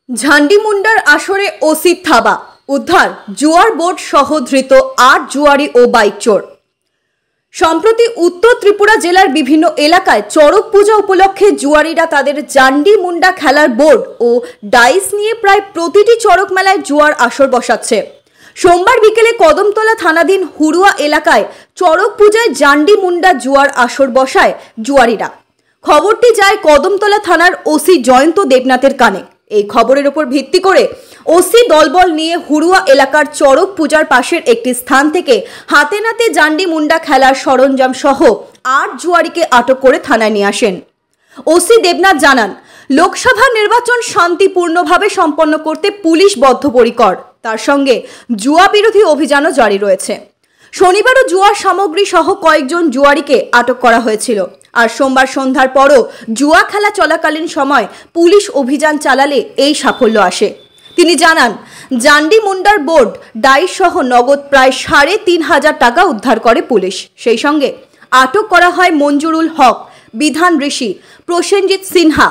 ঝান্ডিমুন্ডার আসরে ওসি থাবা, উদ্ধার জুয়ার বোর্ড সহ ধৃত ৮ জুয়ারি ও বাইক চোর। সম্প্রতি উত্তর ত্রিপুরা জেলার বিভিন্ন এলাকায় চড়ক পূজা উপলক্ষে জুয়ারিরা তাদের ঝান্ডিমুন্ডা খেলার বোর্ড ও ডাইস নিয়ে প্রায় প্রতিটি চড়ক মেলায় জুয়ার আসর বসাচ্ছে। সোমবার বিকেলে কদমতলা থানাধীন হুড়ুয়া এলাকায় চড়ক পূজায় ঝান্ডিমুন্ডা জুয়ার আসর বসায় জুয়ারিরা। খবরটি যায় কদমতলা থানার ওসি জয়ন্ত দেবনাথের কানে। এই খবরের উপর ভিত্তি করে ওসি দলবল নিয়ে হুড়ুয়া এলাকার চড়ক পূজার পাশের একটি স্থান থেকে হাতে নাতে ঝান্ডিমুন্ডা খেলার সরঞ্জাম সহ ৮ জুয়ারিকে আটক করে থানায় নিয়ে আসেন। ওসি দেবনাথ জানান, লোকসভা নির্বাচন শান্তিপূর্ণভাবে সম্পন্ন করতে পুলিশ বদ্ধপরিকর। তার সঙ্গে জুয়া বিরোধী অভিযানও জারি রয়েছে। শনিবারও জুয়ার সামগ্রী সহ কয়েকজন জুয়ারিকে আটক করা হয়েছিল। আর সোমবার সন্ধ্যার পরও জুয়া খেলা চলাকালীন সময় পুলিশ অভিযান চালালে এই সাফল্য আসে। তিনি জানান, ঝান্ডিমুন্ডার বোর্ড ডাইস সহ নগদ প্রায় ৩৫০০ টাকা উদ্ধার করে পুলিশ। সেই সঙ্গে আটক করা হয় মঞ্জুরুল হক, বিধান ঋষি, প্রসেনজিৎ সিনহা,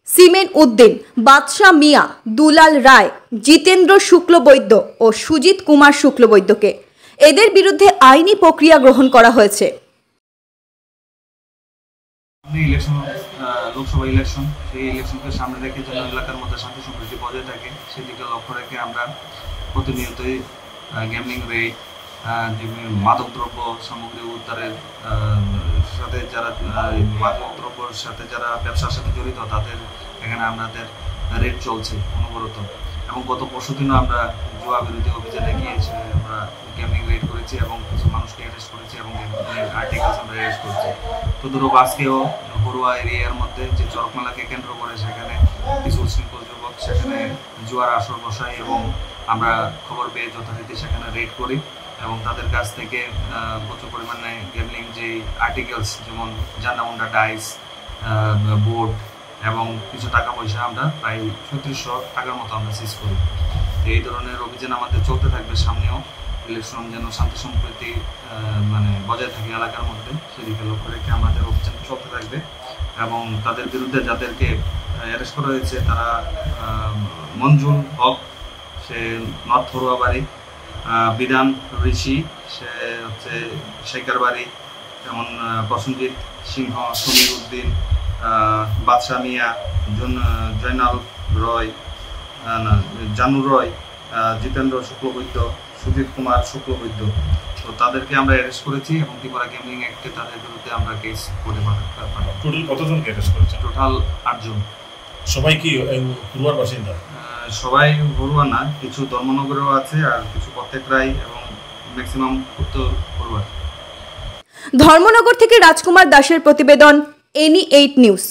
সিমেন উদ্দিন, বাদশাহ মিয়া, দুলাল রায়, জিতেন্দ্র শুক্লবৈদ্য ও সুজিত কুমার শুক্লবৈদ্যকে। এদের বিরুদ্ধে আইনি প্রক্রিয়া গ্রহণ করা হয়েছে। লোকসভা ইলেকশন, সেই ইলেকশনকে সামনে রেখে যেন এলাকার মধ্যে শান্তি সম্প্রীতি বজায় থাকে সেদিকে লক্ষ্য রেখে আমরা প্রতিনিয়তই গেমিং রেড, মাদকদ্রব্য সামগ্রী উদ্ধারের সাথে যারা মাদকদ্রব্যের সাথে যারা ব্যবসার সাথে জড়িত তাদের এখানে আমাদের রেড চলছে অনবরত। এবং গত পরশুদিনও আমরা জুয়া বিরোধী অভিযানে গিয়েছি, আমরা গেমিং রেড করেছি এবং কিছু মানুষকে অ্যারেস্ট করেছি এবং আর্টিকেলস আমরা অ্যারেস্ট করেছি। তদুরূপ আজকেও হুড়ুয়া এরিয়ার মধ্যে যে চড়ক মেলাকে কেন্দ্র করে সেখানে কিছু উশৃঙ্খল যুবক সেখানে জুয়ার আসর বসায় এবং আমরা খবর পেয়ে যথারীতি সেখানে রেড করি এবং তাদের কাছ থেকে প্রচুর পরিমাণে গেমলিং যে আর্টিকেলস যেমন ঝান্ডিমুন্ডা ডাইস, বোর্ড এবং কিছু টাকা পয়সা আমরা প্রায় ৩৬০০ টাকার মতো আমরা সিজ করি। এই ধরনের অভিযান আমাদের চলতে থাকবে সামনেও। ইলেকশন যেন শান্তি সম্প্রীতি বজায় থাকে এলাকার মধ্যে সেদিকে লক্ষ্য রেখে আমাদের অভিযান চলতে থাকবে। এবং তাদের বিরুদ্ধে যাদেরকে অ্যারেস্ট করা হয়েছে তারা মঞ্জুর হক, সে নর্থ হুড়ুয়া বাড়ি, বিধান ঋষি, সে হচ্ছে শেখার বাড়ি, যেমন প্রসেনজিৎ সিংহ, সমীর উদ্দিন, বাদশাহ মিয়া, জয়নাল রয়, জানু রয়, জিতেন্দ্র শুক্লবৈদ্য, সুজিত কুমার শুক্লবৈদ্য। তো তাদেরকে আমরা অ্যারেস্ট করেছি এবং ত্রিপুরা গেমিং অ্যাক্টে তাদের বিরুদ্ধে আমরা কেস করে পাঠাবো। টোটাল কতজনকে অ্যারেস্ট করেছে? টোটাল ৮ জন। সবাই কি হুড়ুয়ার বাসিন্দা? সবাই হুড়ুয়া না, কিছু ধর্মনগরেও আছে আর কিছু প্রত্যেক রায় এবং ম্যাক্সিমাম উত্তর হুড়ুয়া। ধর্মনগর থেকে রাজকুমার দাসের প্রতিবেদন, NE8 নিউজ।